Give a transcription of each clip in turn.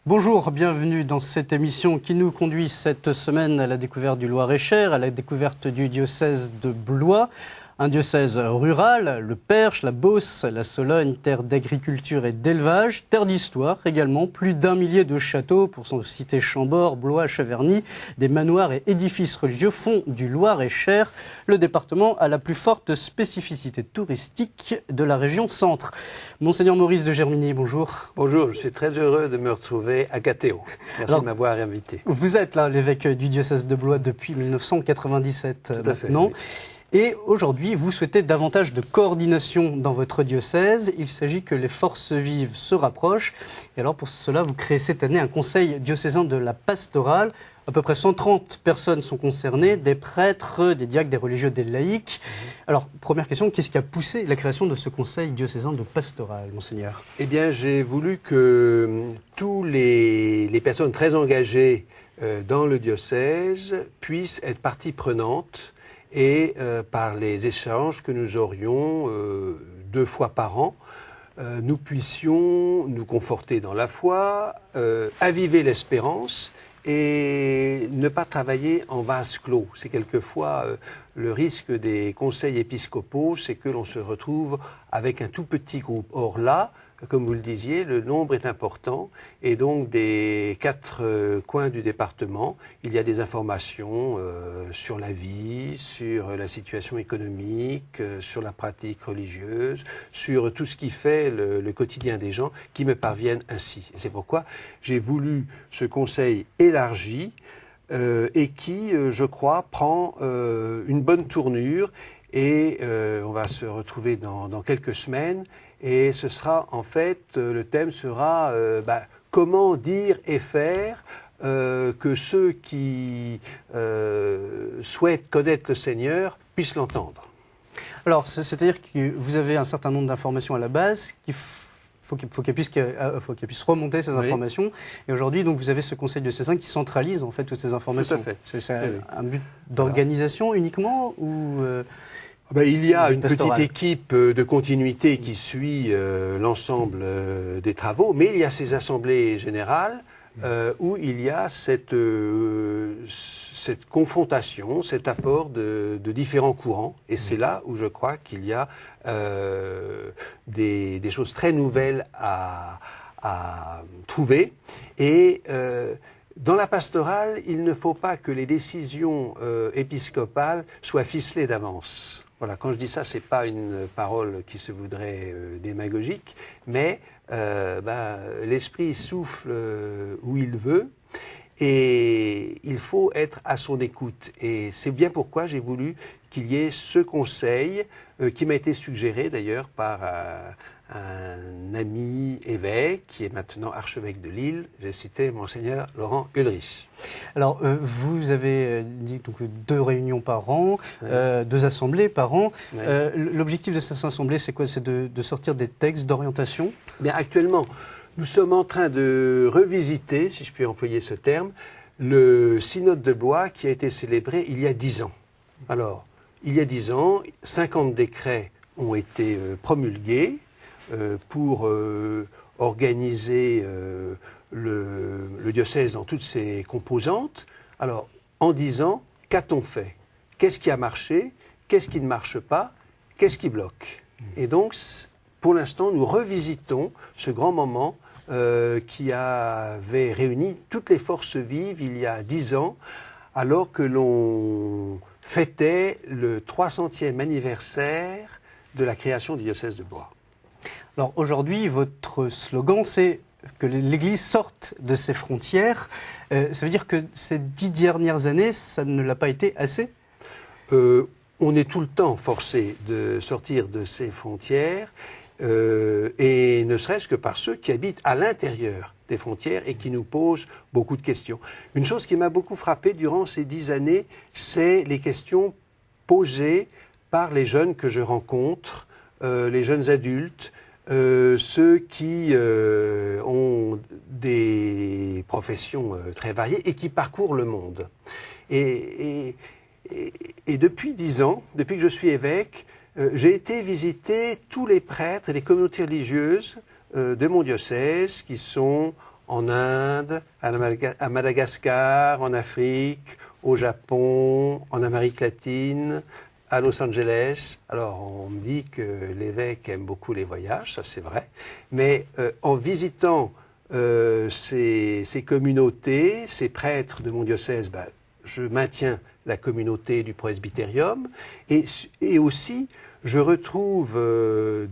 Bonjour, bienvenue dans cette émission qui nous conduit cette semaine à la découverte du Loir-et-Cher, à la découverte du diocèse de Blois. Un diocèse rural, le Perche, la Beauce, la Sologne, terre d'agriculture et d'élevage, terre d'histoire également, plus d'1 millier de châteaux, pour s'en citer Chambord, Blois, Cheverny, des manoirs et édifices religieux font du Loir-et-Cher le département à la plus forte spécificité touristique de la région centre. Monseigneur Maurice de Germigny, bonjour. Bonjour, je suis très heureux de me retrouver à Catéo. Merci de m'avoir invité. Vous êtes là l'évêque du diocèse de Blois depuis 1997 Tout à fait, maintenant. oui. Et aujourd'hui, vous souhaitez davantage de coordination dans votre diocèse. Il s'agit que les forces vives se rapprochent. Et alors pour cela, vous créez cette année un conseil diocésain de la pastorale. À peu près 130 personnes sont concernées, des prêtres, des diacres, des religieux, des laïcs. Alors, première question, qu'est-ce qui a poussé la création de ce conseil diocésain de pastorale, Monseigneur? Eh bien, j'ai voulu que tous les personnes très engagées dans le diocèse puissent être partie prenante et par les échanges que nous aurions 2 fois par an, nous puissions nous conforter dans la foi, aviver l'espérance et ne pas travailler en vase clos. C'est quelquefois le risque des conseils épiscopaux, c'est que l'on se retrouve avec un tout petit groupe. Or là, comme vous le disiez, le nombre est important et donc des 4 coins du département, il y a des informations sur la vie, sur la situation économique, sur la pratique religieuse, sur tout ce qui fait le quotidien des gens qui me parviennent ainsi. Et c'est pourquoi j'ai voulu ce conseil élargi et qui, je crois, prend une bonne tournure et on va se retrouver dans quelques semaines. Et ce sera, en fait, le thème sera comment dire et faire que ceux qui souhaitent connaître le Seigneur puissent l'entendre. Alors, c'est-à-dire que vous avez un certain nombre d'informations à la base qu'il faut qu'elles puissent remonter ces informations. Et aujourd'hui, donc, vous avez ce conseil diocésain qui centralise en fait toutes ces informations. Tout à fait. C'est Oui. un but d'organisation uniquement ou il y a une pastorale. petite équipe de continuité qui suit l'ensemble des travaux, mais il y a ces assemblées générales où il y a cette confrontation, cet apport de différents courants. Et c'est là où je crois qu'il y a des choses très nouvelles à trouver. Et dans la pastorale, il ne faut pas que les décisions épiscopales soient ficelées d'avance. Voilà, quand je dis ça, c'est pas une parole qui se voudrait démagogique, mais l'esprit souffle où il veut et il faut être à son écoute. Et c'est bien pourquoi j'ai voulu qu'il y ait ce conseil qui m'a été suggéré d'ailleurs par un ami évêque qui est maintenant archevêque de Lille. J'ai cité Monseigneur Laurent Ulrich. Alors, vous avez dit donc 2 réunions par an, 2 assemblées par an. L'objectif de ces assemblées, c'est quoi? C'est de sortir des textes d'orientation? Bien, actuellement, nous sommes en train de revisiter, si je puis employer ce terme, le synode de Blois qui a été célébré il y a 10 ans. Alors, il y a 10 ans, 50 décrets ont été promulgués pour organiser le diocèse dans toutes ses composantes. Alors, en 10 ans, qu'a-t-on fait? Qu'est-ce qui a marché? Qu'est-ce qui ne marche pas? Qu'est-ce qui bloque? Et donc, pour l'instant, nous revisitons ce grand moment qui avait réuni toutes les forces vives il y a 10 ans, alors que l'on fêtait le 300e anniversaire de la création du diocèse de Blois. Alors aujourd'hui, votre slogan, c'est que l'Église sorte de ses frontières. Ça veut dire que ces 10 dernières années, ça ne l'a pas été assez? On est tout le temps forcé de sortir de ses frontières, et ne serait-ce que par ceux qui habitent à l'intérieur des frontières et qui nous posent beaucoup de questions. Une chose qui m'a beaucoup frappé durant ces 10 années, c'est les questions posées par les jeunes que je rencontre, les jeunes adultes, ceux qui ont des professions très variées et qui parcourent le monde. Et depuis 10 ans, depuis que je suis évêque, j'ai été visiter tous les prêtres et les communautés religieuses de mon diocèse qui sont en Inde, à Madagascar, en Afrique, au Japon, en Amérique latine, à Los Angeles. Alors, on me dit que l'évêque aime beaucoup les voyages, ça c'est vrai, mais en visitant ces communautés, ces prêtres de mon diocèse, ben, je maintiens la communauté du presbytérium et aussi je retrouve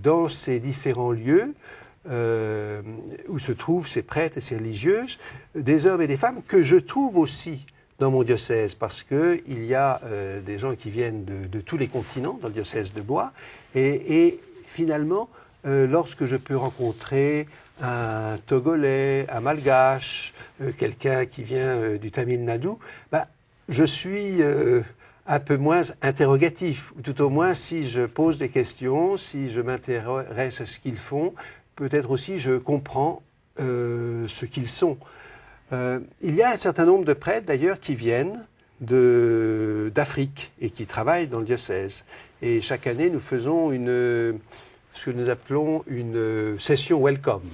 dans ces différents lieux où se trouvent ces prêtres et ces religieuses, des hommes et des femmes que je trouve aussi dans mon diocèse, parce qu'il y a des gens qui viennent de tous les continents dans le diocèse de Blois, et finalement, lorsque je peux rencontrer un Togolais, un Malgache, quelqu'un qui vient du Tamil Nadu, bah, je suis un peu moins interrogatif, ou tout au moins si je pose des questions, si je m'intéresse à ce qu'ils font, peut-être aussi je comprends ce qu'ils sont. Il y a un certain nombre de prêtres d'ailleurs qui viennent d'Afrique et qui travaillent dans le diocèse. Et chaque année, nous faisons ce que nous appelons une session welcome.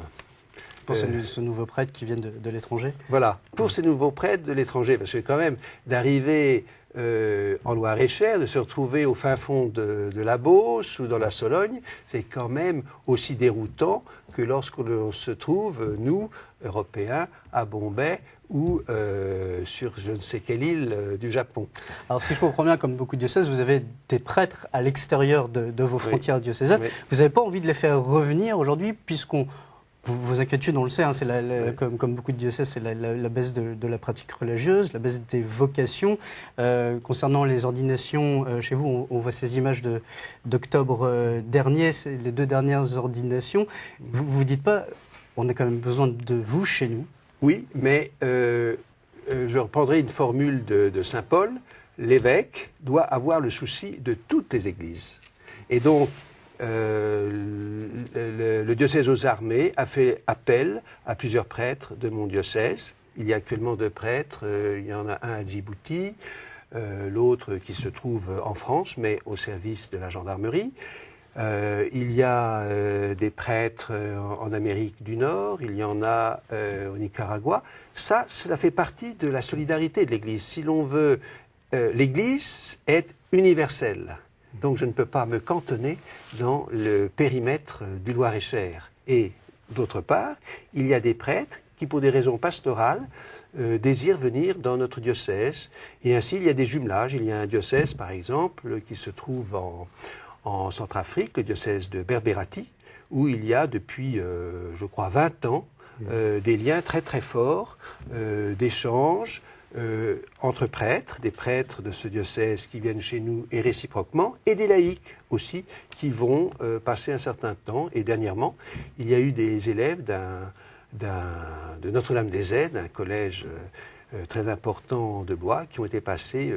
Pour ce nouveau prêtre qui vient de l'étranger. Voilà, pour ces nouveaux prêtres de l'étranger, parce que quand même, d'arriver en Loire-et-Cher, de se retrouver au fin fond de la Beauce ou dans la Sologne, c'est quand même aussi déroutant que lorsqu'on se trouve, nous, Européens, à Bombay ou sur je ne sais quelle île du Japon. Alors si je comprends bien, comme beaucoup de diocèses, vous avez des prêtres à l'extérieur de vos frontières diocésaines. Oui. Vous n'avez pas envie de les faire revenir aujourd'hui, vos inquiétudes, on le sait, hein, c'est comme beaucoup de diocèses, c'est la baisse de la pratique religieuse, la baisse des vocations. Concernant les ordinations, chez vous, on voit ces images d'octobre dernier, c'est les 2 dernières ordinations. Vous ne vous dites pas, on a quand même besoin de vous chez nous? Oui, mais je reprendrai une formule de saint Paul. L'évêque doit avoir le souci de toutes les églises. Et donc, le diocèse aux armées a fait appel à plusieurs prêtres de mon diocèse. Il y a actuellement 2 prêtres, il y en a un à Djibouti, l'autre qui se trouve en France, mais au service de la gendarmerie. Il y a des prêtres en Amérique du Nord, il y en a au Nicaragua. Cela fait partie de la solidarité de l'Église. Si l'on veut, l'Église est universelle. Donc je ne peux pas me cantonner dans le périmètre du Loir-et-Cher. Et d'autre part, il y a des prêtres qui, pour des raisons pastorales, désirent venir dans notre diocèse. Et ainsi, il y a des jumelages. Il y a un diocèse, par exemple, qui se trouve en Centrafrique, le diocèse de Berbérati, où il y a depuis, je crois, 20 ans, des liens très très forts d'échanges, entre prêtres, des prêtres de ce diocèse qui viennent chez nous et réciproquement, et des laïcs aussi qui vont passer un certain temps. Et dernièrement, il y a eu des élèves de Notre-Dame-des-Aides, un collège très important de Blois, qui ont été passés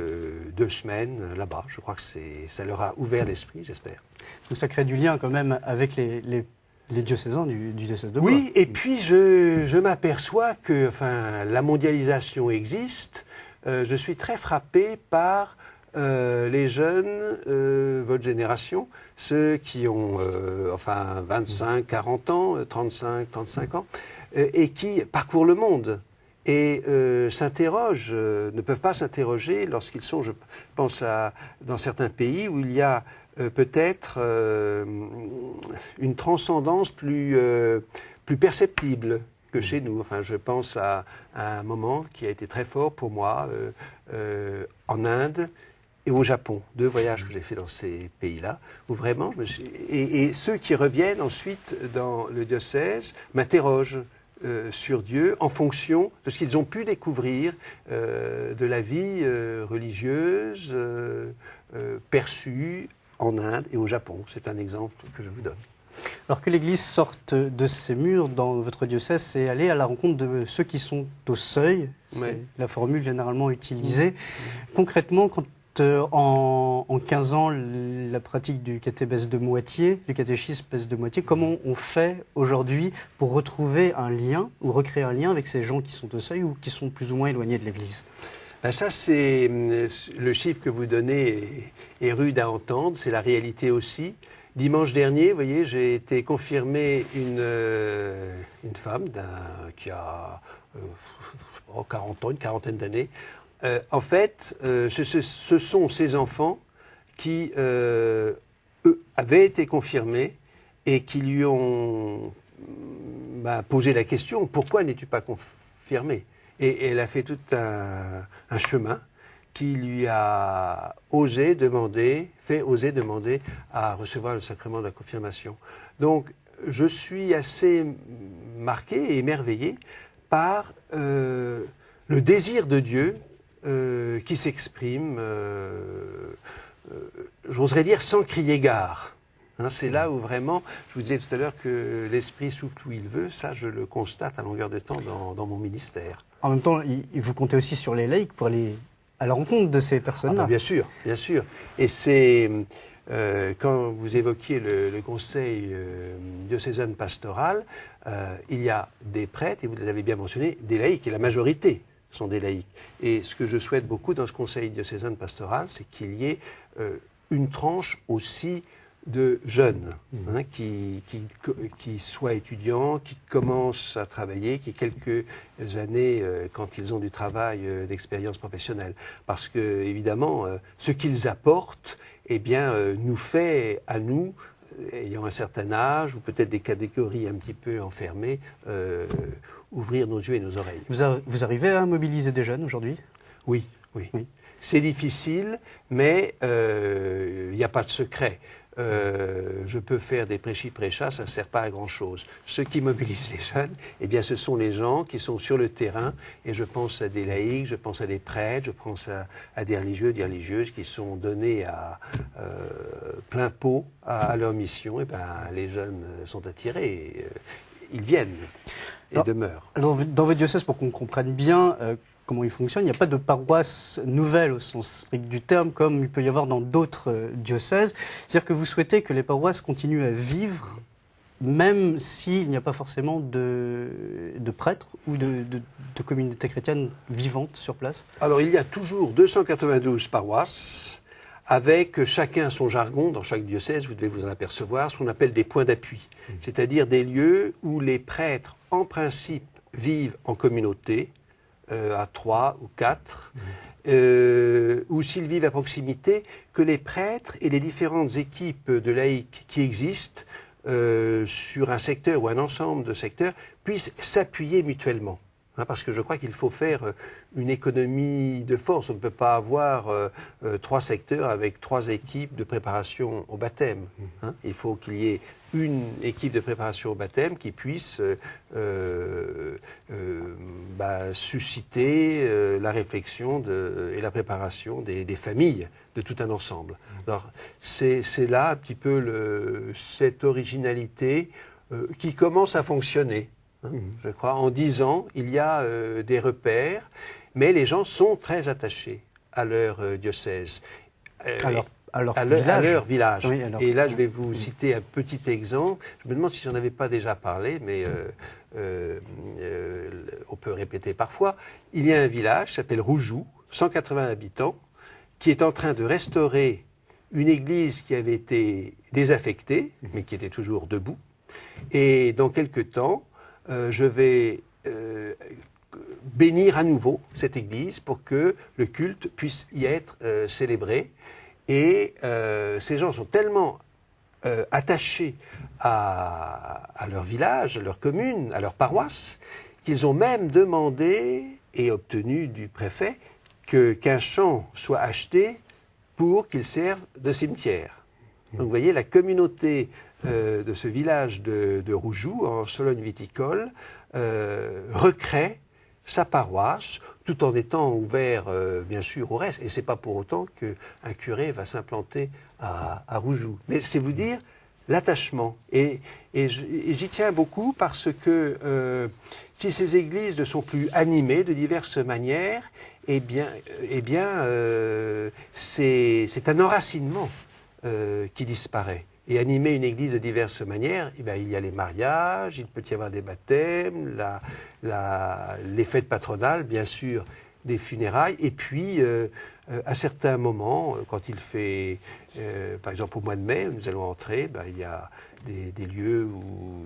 2 semaines là-bas. Je crois que ça leur a ouvert l'esprit, j'espère. Donc ça crée du lien quand même avec les diocésains du diocèse de Blois. Oui, et puis je m'aperçois que la mondialisation existe. Je suis très frappé par les jeunes, votre génération, ceux qui ont 25, 40 ans, 35 ans, et qui parcourent le monde et s'interrogent, ne peuvent pas s'interroger lorsqu'ils sont, je pense, dans certains pays où il y a peut-être une transcendance plus perceptible que chez nous. Enfin, je pense à un moment qui a été très fort pour moi en Inde et au Japon. 2 voyages que j'ai fait dans ces pays-là, où vraiment, et ceux qui reviennent ensuite dans le diocèse m'interrogent sur Dieu en fonction de ce qu'ils ont pu découvrir de la vie religieuse perçue en Inde et au Japon. C'est un exemple que je vous donne. Alors que l'Église sorte de ses murs dans votre diocèse, c'est aller à la rencontre de ceux qui sont au seuil. C'est la formule généralement utilisée. Concrètement, quand en 15 ans, la pratique du caté baisse de moitié, du catéchisme baisse de moitié, comment on fait aujourd'hui pour retrouver un lien ou recréer un lien avec ces gens qui sont au seuil ou qui sont plus ou moins éloignés de l'Église? Ben ça, c'est le chiffre que vous donnez est rude à entendre, c'est la réalité aussi. Dimanche dernier, vous voyez, j'ai été confirmé une femme qui a 40 ans, une quarantaine d'années. En fait, ce sont ces enfants qui, eux, avaient été confirmés et qui lui ont posé la question, pourquoi n'es-tu pas confirmé? Et elle a fait tout un chemin qui lui a fait oser demander à recevoir le sacrement de la confirmation. Donc, je suis assez marqué et émerveillé par le désir de Dieu qui s'exprime, j'oserais dire, sans crier gare. Hein, c'est là où vraiment, je vous disais tout à l'heure que l'Esprit souffle où il veut, ça je le constate à longueur de temps dans mon ministère. En même temps, vous comptez aussi sur les laïcs pour aller à la rencontre de ces personnes-là. Bien sûr, bien sûr. Et c'est, quand vous évoquiez le conseil diocésain pastoral, il y a des prêtres, et vous l'avez bien mentionné, des laïcs, et la majorité sont des laïcs. Et ce que je souhaite beaucoup dans ce conseil diocésain pastoral, c'est qu'il y ait une tranche aussi de jeunes qui soient étudiants, qui commencent à travailler, qui aient quelques années, quand ils ont du travail, d'expérience professionnelle. Parce que, évidemment, ce qu'ils apportent, nous fait, à nous, ayant un certain âge, ou peut-être des catégories un petit peu enfermées, ouvrir nos yeux et nos oreilles. Vous arrivez à mobiliser des jeunes aujourd'hui ? Oui. C'est difficile, mais il n'y a pas de secret. Je peux faire des prêchis-prêchas, ça ne sert pas à grand-chose. Ce qui mobilise les jeunes, ce sont les gens qui sont sur le terrain, et je pense à des laïcs, je pense à des prêtres, je pense à des religieux, des religieuses qui sont donnés à plein pot à leur mission. Les jeunes sont attirés, ils viennent et demeurent. Alors, dans votre diocèse, pour qu'on comprenne bien comment il fonctionne, il n'y a pas de paroisse nouvelle au sens strict du terme, comme il peut y avoir dans d'autres diocèses. C'est-à-dire que vous souhaitez que les paroisses continuent à vivre, même s'il n'y a pas forcément de prêtres ou de communautés chrétiennes vivantes sur place? Alors, il y a toujours 292 paroisses, avec chacun son jargon. Dans chaque diocèse, vous devez vous en apercevoir, ce qu'on appelle des points d'appui, c'est-à-dire des lieux où les prêtres, en principe, vivent en communauté, à 3 ou 4, ou s'ils vivent à proximité, que les prêtres et les différentes équipes de laïcs qui existent sur un secteur ou un ensemble de secteurs puissent s'appuyer mutuellement. Parce que je crois qu'il faut faire une économie de force. On ne peut pas avoir 3 secteurs avec 3 équipes de préparation au baptême. Il faut qu'il y ait une équipe de préparation au baptême qui puisse susciter la réflexion et la préparation des familles de tout un ensemble. Alors c'est là un petit peu cette originalité qui commence à fonctionner. Je crois, en 10 ans, il y a des repères, mais les gens sont très attachés à leur diocèse. À leur village. Oui, et là, je vais vous citer un petit exemple. Je me demande si j'en avais pas déjà parlé, mais on peut répéter parfois. Il y a un village qui s'appelle Roujoux, 180 habitants, qui est en train de restaurer une église qui avait été désaffectée, mais qui était toujours debout. Et dans quelques temps, je vais bénir à nouveau cette église pour que le culte puisse y être célébré. Et ces gens sont tellement attachés à leur village, à leur commune, à leur paroisse, qu'ils ont même demandé et obtenu du préfet qu'un champ soit acheté pour qu'il serve de cimetière. Donc vous voyez, la communauté de ce village de Roujoux, en Sologne viticole, recrée sa paroisse, tout en étant ouvert, bien sûr, au reste. Et ce n'est pas pour autant qu'un curé va s'implanter à Roujoux. Mais c'est vous dire l'attachement. Et j'y tiens beaucoup parce que si ces églises ne sont plus animées de diverses manières, c'est un enracinement qui disparaît. Et animer une église de diverses manières, il y a les mariages, il peut y avoir des baptêmes, les fêtes patronales, bien sûr, des funérailles, et puis à certains moments, quand il fait, par exemple au mois de mai, nous allons entrer, il y a des lieux où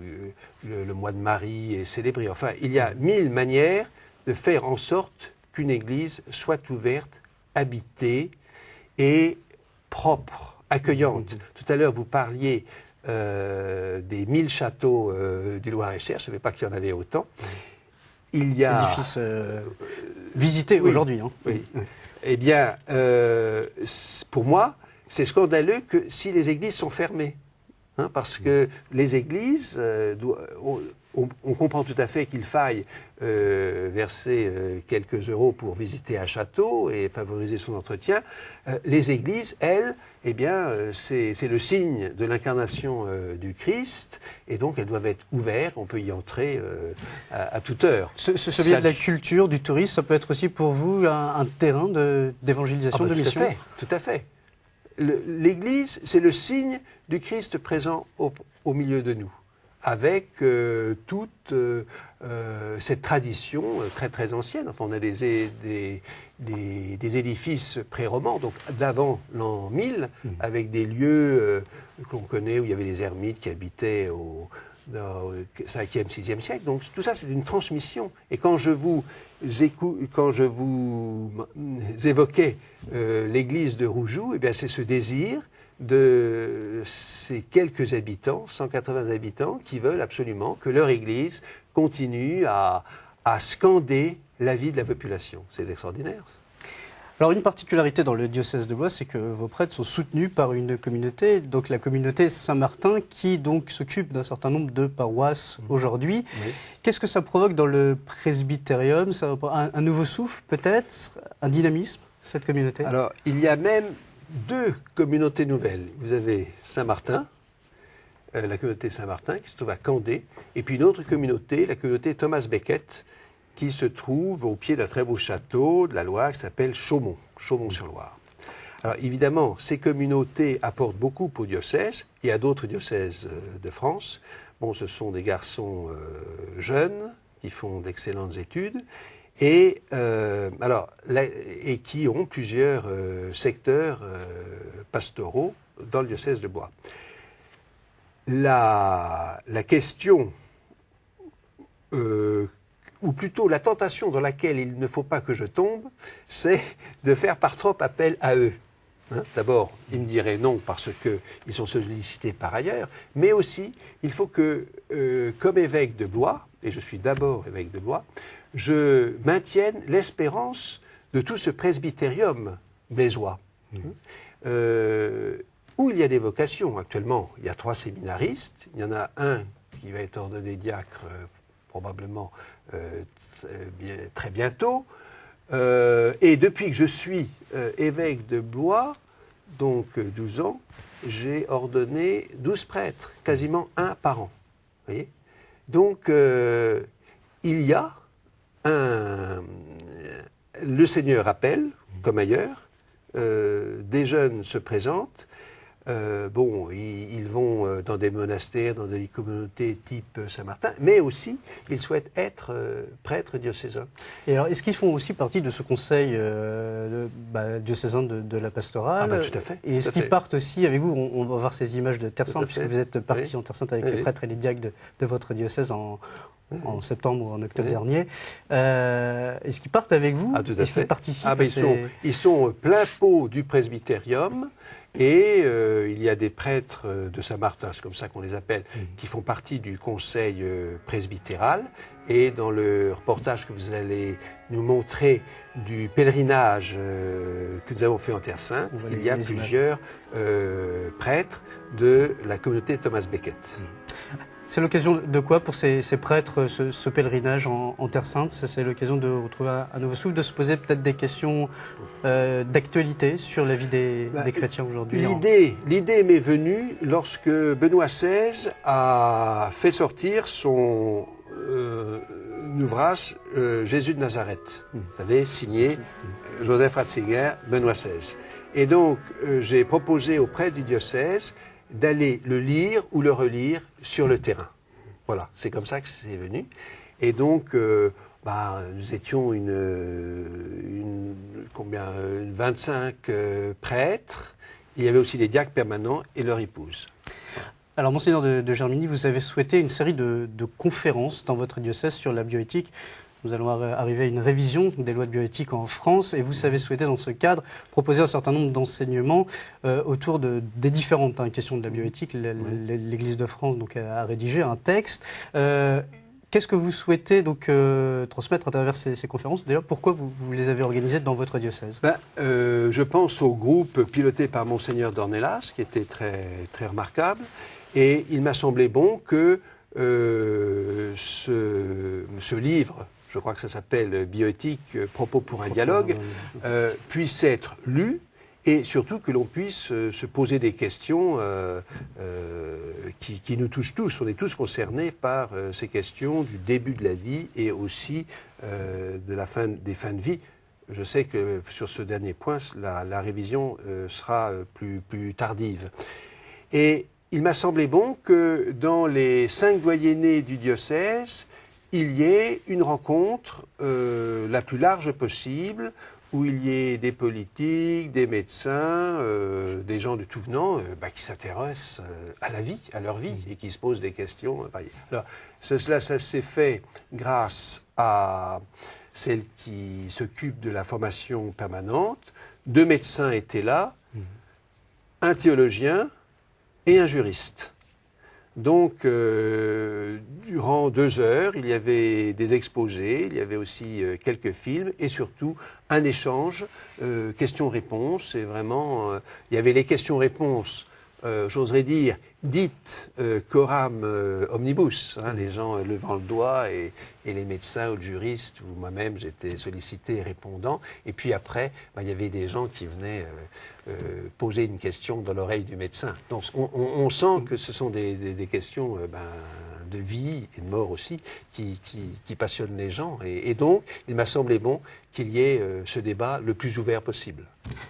le mois de Marie est célébré. Enfin, il y a 1000 manières de faire en sorte qu'une église soit ouverte, habitée et propre, accueillante. Tout à l'heure, vous parliez des 1000 châteaux du Loir-et-Cher. Je ne savais pas qu'il y en avait autant. Il y a... Édifice visité aujourd'hui. Hein. Oui. Eh bien, pour moi, c'est scandaleux que si les églises sont fermées. Hein, parce que les églises, on comprend tout à fait qu'il faille verser quelques euros pour visiter un château et favoriser son entretien. Les églises, elles, eh bien, c'est le signe de l'incarnation du Christ, et donc elles doivent être ouvertes, on peut y entrer à toute heure. Ce biais de la culture, du tourisme, ça peut être aussi pour vous un terrain d'évangélisation, de mission? Tout à fait. L'Église, c'est le signe du Christ présent au milieu de nous, avec toute cette tradition très très ancienne. Enfin, on a des édifices pré-romans, donc d'avant l'an 1000, avec des lieux qu'on connaît où il y avait les ermites qui habitaient au 5e, 6e siècle. Donc tout ça, c'est une transmission. Et quand je vous évoquais l'église de Roujoux, eh bien c'est ce désir de ces quelques habitants, 180 habitants, qui veulent absolument que leur église continue à scander la vie de la population. C'est extraordinaire, ça. Alors une particularité dans le diocèse de Blois, c'est que vos prêtres sont soutenus par une communauté, donc la communauté Saint-Martin, qui donc s'occupe d'un certain nombre de paroisses aujourd'hui. Oui. Qu'est-ce que ça provoque dans le presbytérium? Un nouveau souffle peut-être? Un dynamisme, cette communauté? Alors il y a même deux communautés nouvelles. Vous avez Saint-Martin, la communauté Saint-Martin qui se trouve à Candé, et puis une autre communauté, la communauté Thomas Becket, qui se trouve au pied d'un très beau château de la Loire qui s'appelle Chaumont, Chaumont-sur-Loire. Alors évidemment, ces communautés apportent beaucoup au diocèse et à d'autres diocèses de France. Bon, ce sont des garçons jeunes qui font d'excellentes études et qui ont plusieurs secteurs pastoraux dans le diocèse de Blois. La question ou plutôt la tentation dans laquelle il ne faut pas que je tombe, c'est de faire par trop appel à eux. Hein? D'abord, ils me diraient non parce qu'ils sont sollicités par ailleurs, mais aussi, il faut que, comme évêque de Blois, et je suis d'abord évêque de Blois, je maintienne l'espérance de tout ce presbytérium blésois, où il y a des vocations. Actuellement, il y a 3 séminaristes, il y en a un qui va être ordonné diacre probablement très bientôt. Et depuis que je suis évêque de Blois, donc 12 ans, j'ai ordonné 12 prêtres, quasiment un par an. Vous voyez ? Donc, il y a le Seigneur appelle, comme ailleurs, des jeunes se présentent. Ils vont dans des monastères, dans des communautés type Saint-Martin, mais aussi, ils souhaitent être prêtres diocésains. Et alors, est-ce qu'ils font aussi partie de ce conseil diocésain de la pastorale? Tout à fait. Et est-ce qu'ils partent aussi avec vous? On va voir ces images de Terre Sainte, puisque vous êtes partis en Terre Sainte avec les prêtres et les diacres de votre diocèse en septembre ou en octobre dernier. Est-ce qu'ils partent avec vous? Tout à Est-ce fait. qu'ils participent ils sont plein pot du presbytérium. Et il y a des prêtres de Saint-Martin, c'est comme ça qu'on les appelle, qui font partie du conseil presbytéral. Et dans le reportage que vous allez nous montrer du pèlerinage que nous avons fait en Terre Sainte, il y a plusieurs prêtres de la communauté Thomas Becket. C'est l'occasion de quoi pour ces prêtres, ce pèlerinage en Terre Sainte? C'est l'occasion de retrouver un nouveau souffle, de se poser peut-être des questions d'actualité sur la vie des chrétiens aujourd'hui? L'idée m'est venue lorsque Benoît XVI a fait sortir son ouvrage Jésus de Nazareth. Vous savez, signé Joseph Ratzinger, Benoît XVI. Et donc, j'ai proposé au prêtre du diocèse d'aller le lire ou le relire sur le terrain. Voilà, c'est comme ça que c'est venu. Et donc, Nous étions une 25 prêtres. Il y avait aussi des diacres permanents et leur épouse. Alors, Monseigneur de Germigny, vous avez souhaité une série de conférences dans votre diocèse sur la bioéthique. Nous allons arriver à une révision des lois de bioéthique en France et vous avez souhaité dans ce cadre proposer un certain nombre d'enseignements autour des différentes questions de la bioéthique. L'Église de France donc, a rédigé un texte. Qu'est-ce que vous souhaitez donc transmettre à travers ces conférences? D'ailleurs, pourquoi vous les avez organisées dans votre diocèse? Je pense au groupe piloté par Monseigneur d'Ornelas, qui était très, très remarquable. Et il m'a semblé bon que ce livre, je crois que ça s'appelle Bioéthique, propos pour un dialogue, puisse être lu et surtout que l'on puisse se poser des questions qui nous touchent tous. On est tous concernés par ces questions du début de la vie et aussi des fins de vie. Je sais que sur ce dernier point, la révision sera plus tardive. Et il m'a semblé bon que dans les 5 doyennés du diocèse, il y ait une rencontre la plus large possible, où il y ait des politiques, des médecins, des gens de tout venant qui s'intéressent à la vie, à leur vie, et qui se posent des questions. Alors, ça s'est fait grâce à celle qui s'occupe de la formation permanente. 2 médecins étaient là, un théologien et un juriste. Donc, durant 2 heures, il y avait des exposés, il y avait aussi quelques films et surtout un échange, questions-réponses. Et vraiment, il y avait les questions-réponses, j'oserais dire, dites coram omnibus, les gens levant le doigt et les médecins ou le juriste, ou moi-même j'étais sollicité répondant. Et puis après, il y avait des gens qui venaient poser une question dans l'oreille du médecin. Donc on sent que ce sont des questions de vie et de mort aussi qui passionnent les gens. Et donc, il m'a semblé bon qu'il y ait ce débat le plus ouvert possible.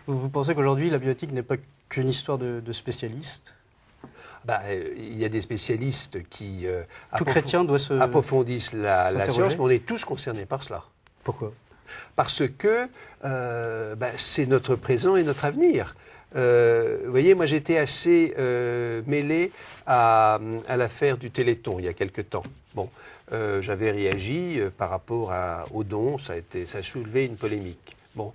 Vous pensez qu'aujourd'hui, la bioéthique n'est pas qu'une histoire de spécialistes? Il y a des spécialistes qui approfondissent la science, mais on est tous concernés par cela. Pourquoi? Parce que c'est notre présent et notre avenir. Vous voyez, moi j'étais assez mêlé à l'affaire du Téléthon il y a quelque temps. Bon, j'avais réagi par rapport aux dons, ça a soulevé une polémique. Bon,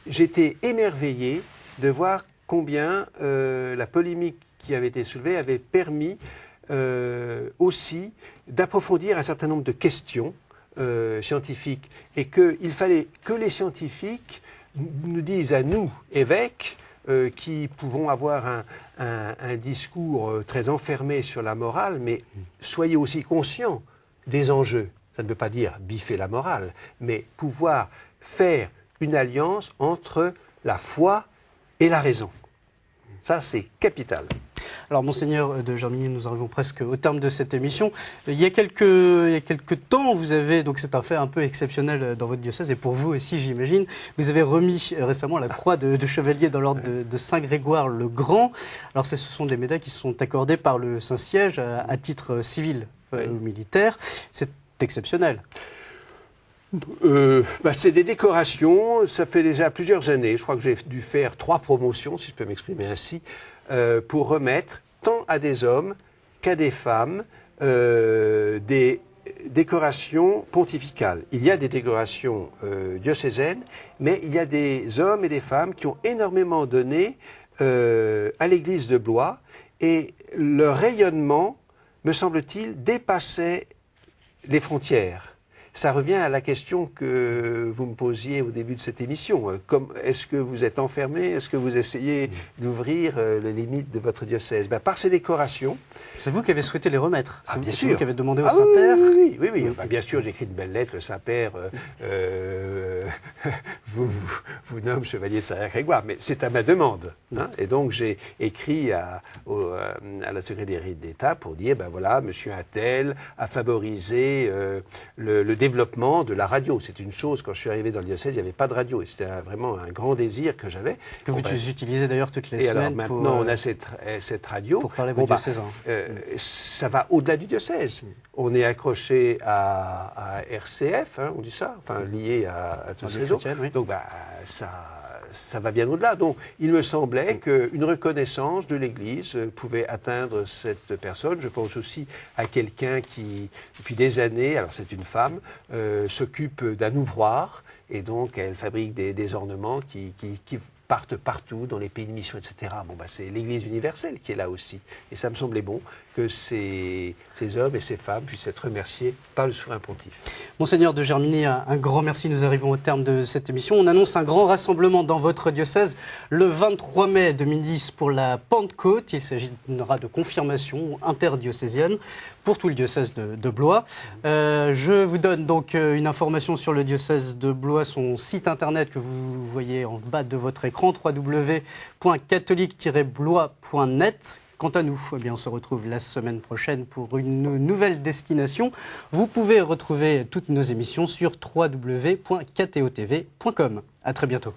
j'étais émerveillé de voir combien la polémique qui avait été soulevée avait permis aussi d'approfondir un certain nombre de questions scientifiques et qu'il fallait que les scientifiques nous disent à nous, évêques, qui pouvons avoir un discours très enfermé sur la morale, mais soyez aussi conscients des enjeux. Ça ne veut pas dire biffer la morale, mais pouvoir faire une alliance entre la foi et la raison. Ça, c'est capital. Alors, Monseigneur de Germigny, nous arrivons presque au terme de cette émission. Il y a quelques temps, vous avez, donc c'est un fait un peu exceptionnel dans votre diocèse, et pour vous aussi, j'imagine, vous avez remis récemment la croix de chevalier dans l'ordre de Saint-Grégoire le Grand. Alors, ce sont des médailles qui sont accordées par le Saint-Siège à titre civil ou militaire. C'est exceptionnel. C'est des décorations, ça fait déjà plusieurs années, je crois que j'ai dû faire 3 promotions, si je peux m'exprimer ainsi, pour remettre tant à des hommes qu'à des femmes des décorations pontificales. Il y a des décorations diocésaines, mais il y a des hommes et des femmes qui ont énormément donné à l'église de Blois, et leur rayonnement, me semble-t-il, dépassait les frontières. Ça revient à la question que vous me posiez au début de cette émission. Est-ce que vous êtes enfermé? Est-ce que vous essayez d'ouvrir les limites de votre diocèse? Par ces décorations... C'est vous qui avez souhaité les remettre. Bien sûr. C'est vous qui avez demandé au Saint-Père. Oui. Bien sûr, j'ai écrit une belle lettre. Le Saint-Père vous nomme chevalier de Sarajevo, mais c'est à ma demande. Hein. Et donc j'ai écrit à la secrétaire d'État pour dire, ben voilà, monsieur Untel a favorisé le développement de la radio. C'est une chose, quand je suis arrivé dans le diocèse, il n'y avait pas de radio. Et c'était vraiment un grand désir que j'avais. Que vous utilisez d'ailleurs toutes les et semaines. Alors maintenant, on a cette radio. Pour parler vos diocésains. Ça va au-delà du diocèse. On est accroché à RCF, hein, on dit ça, enfin lié à tous ces réseaux. Oui. Donc ça va bien au-delà. Donc il me semblait qu'une reconnaissance de l'Église pouvait atteindre cette personne. Je pense aussi à quelqu'un qui, depuis des années, alors c'est une femme, s'occupe d'un ouvroir et donc elle fabrique des ornements qui partent partout dans les pays de mission, etc. Bon, c'est l'Église universelle qui est là aussi. Et ça me semblait bon que ces hommes et ces femmes puissent être remerciés par le souverain pontife. Monseigneur de Germigny, un grand merci. Nous arrivons au terme de cette émission. On annonce un grand rassemblement dans votre diocèse le 23 mai 2010 pour la Pentecôte. Il s'agira de confirmation interdiocésienne pour tout le diocèse de Blois. Je vous donne donc une information sur le diocèse de Blois, son site internet que vous voyez en bas de votre écran, www.catholique-blois.net. Quant à nous, eh bien, on se retrouve la semaine prochaine pour une nouvelle destination. Vous pouvez retrouver toutes nos émissions sur www.ktotv.com. À très bientôt.